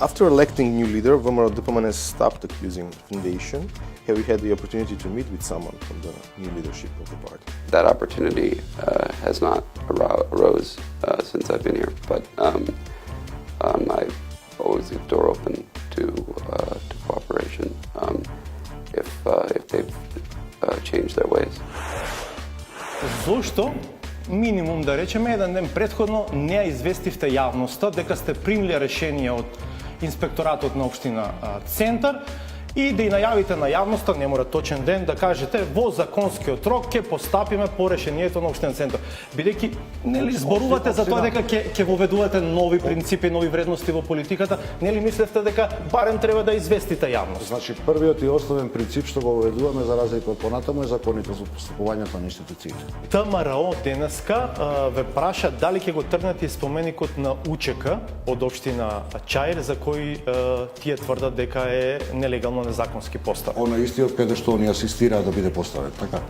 After electing new leader, ВМРО-ДПМН has stopped accusing foundation. Have you had the opportunity to meet with someone from the new leadership of the party? That opportunity has not arose since I've been here, but I always leave the door open to cooperation if they've changed their ways. Зошто минимум да речеме еден ден претходно не ја известивте јавноста дека сте примиле решение од инспекторатот на општина Центар и да ја најавите на јавноста, не мора точен ден, да кажете во законскиот рок ќе постапиме по решението на општина Центар. Бидејќи нели зборувате за тоа дека ќе воведувате нови принципи, нови вредности во политиката, нели мислевте дека барем треба да известите јавност? Значи, првиот и основен принцип што го воведуваме за разлика од понатаму е законите за постапувањето на институциите. ТМРО денеска ве праша дали ќе го тргнете споменикот на УЧК од општина Чаир, за кој тие тврдат дека е нелегално незаконски поставен. Она истиот каде што они асистираат да биде поставен, така?